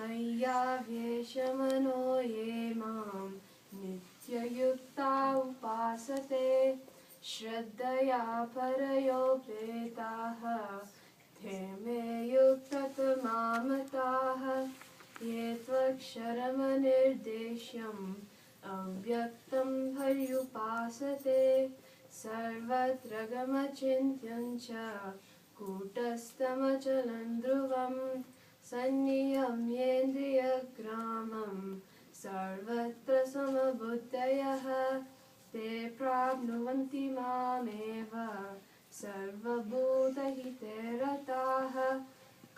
मय्यावेशमनो ये मां नित्ययुक्ता उपासते श्रद्धया परयोपेताः ते मे युक्ततमा मताः ये त्वक्षरमनिर्देश्यम् अव्यक्तं पर्युपासते सर्वत्र गमचिन्त्यं च कूटस्थमचलं ध्रुवं सन्नियम्येन्द्रियग्रामं सर्वत्र समबुद्धयः ते प्राप्नुवन्ति मामेव सर्वभूतहिते रताः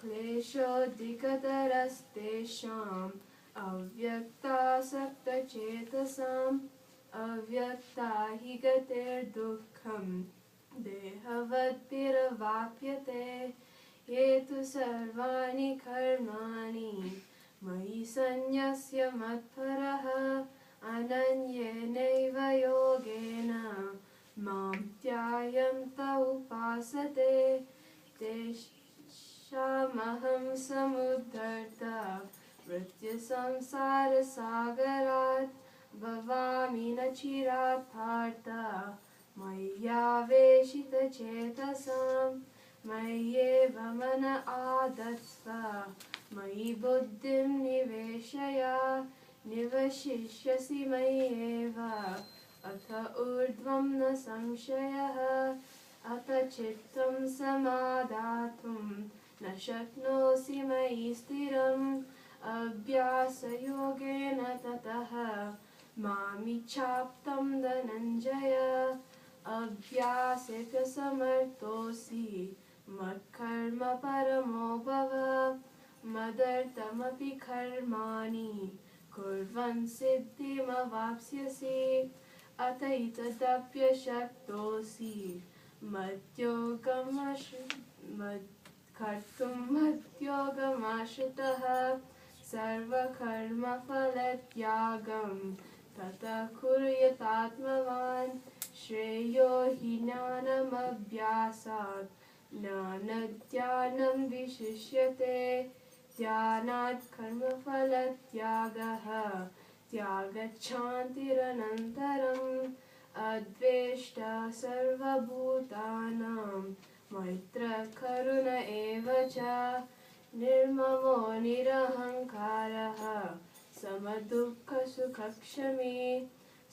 क्लेशोऽधिकतरस्तेषाम् अव्यक्तासक्तचेतसाम् अव्यक्ता हि गतिर्दुःखम् देहवद्भिरवाप्यते ये तु सर्वाणि कर्माणि मयि सन्न्यस्य मत्परः अनन्येनैव योगेन मां ध्यायन्त उपासते तेषामहं समुद्धर्ता मृत्युसंसारसागरात् भवामि न चिरात् पार्थ मय्यावेशितचेतसां मय्येव मन आदत्स्व मयि बुद्धिं निवेशय निवशिष्यसि मय्येव अथ ऊर्ध्वं न संशयः अथ चित्तं समादातुं न शक्नोषि मयि स्थिरम् अभ्यासयोगेन ततः मामिच्छाप्तं धनञ्जय अभ्यासेऽप्य समर्थोऽसि मत्कर्म परमो भव मदर्थमपि कर्माणि कुर्वन् सिद्धिमवाप्स्यसि अतैतदप्यशक्तोऽसि कर्तुं मद्योगमाश्रितः सर्वकर्मफलत्यागं ततः कुर्यात्मावान् श्रेयो हि ज्ञानमभ्यासात् ज्ञानध्यानं विशिष्यते ध्यानात् कर्मफलत्यागः त्यागच्छान्तिरनन्तरम् अद्वेष्टा सर्वभूतानां मैत्रः करुण एव च निर्ममो निरहङ्कारः समदुःखसुखक्षमी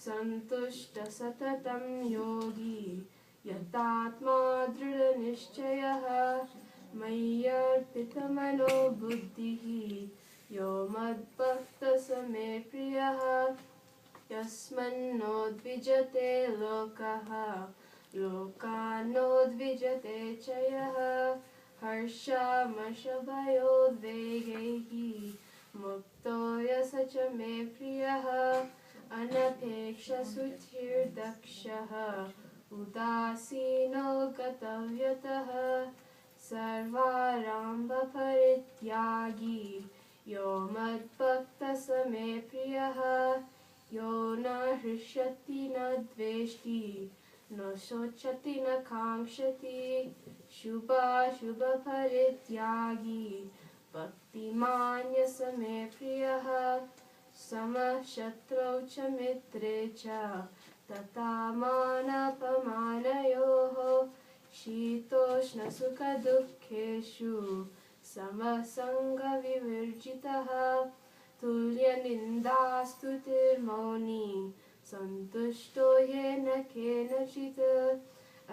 सन्तुष्टः सततं योगी यतात्मा दृढनिश्चयः मय्यर्पितमनो बुद्धिः यो मद्भक्तः स मे प्रियः यस्मिन्नोद्विजते लोकः लोकान्नोद्विजते च यः हर्षामर्षभयोद्वेगैः मुक्तो यः स च मे प्रियः अनपेक्षसुचिर्दक्षः उदासीनो गतव्यतः सर्वारम्भपरित्यागी यो मद्भक्तः स मे प्रियः यो न हृष्यति न द्वेष्टि न शोचति न काङ्क्षति शुभाशुभपरित्यागी भक्तिमान् यः स मे प्रियः समः शत्रौ च मित्रे च तथा मानापमानयोः शीतोष्णसुखदुःखेषु समः सङ्गविवर्जितः तुल्यनिन्दास्तुतिर्मौनी सन्तुष्टो येन केनचित्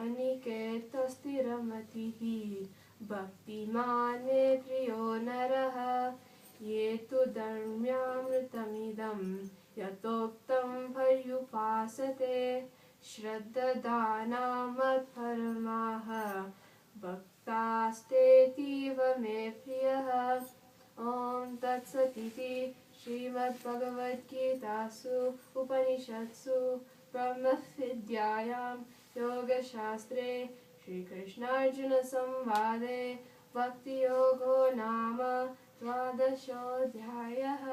अनिकेतस्थिरमतिः भक्तिमान् मे प्रियो नरः ये तु धर्म्यामृतमिदं यथोक्तं पर्युपासते श्रद्धानामत्परमाः भक्तास्तेतीव मे प्रियः ॐ तत्सदिति श्रीमद्भगवद्गीतासु उपनिषत्सु ब्रह्मविद्यायां योगशास्त्रे श्रीकृष्णार्जुनसंवादे भक्तियोगो नाम द्वादशोऽध्यायः।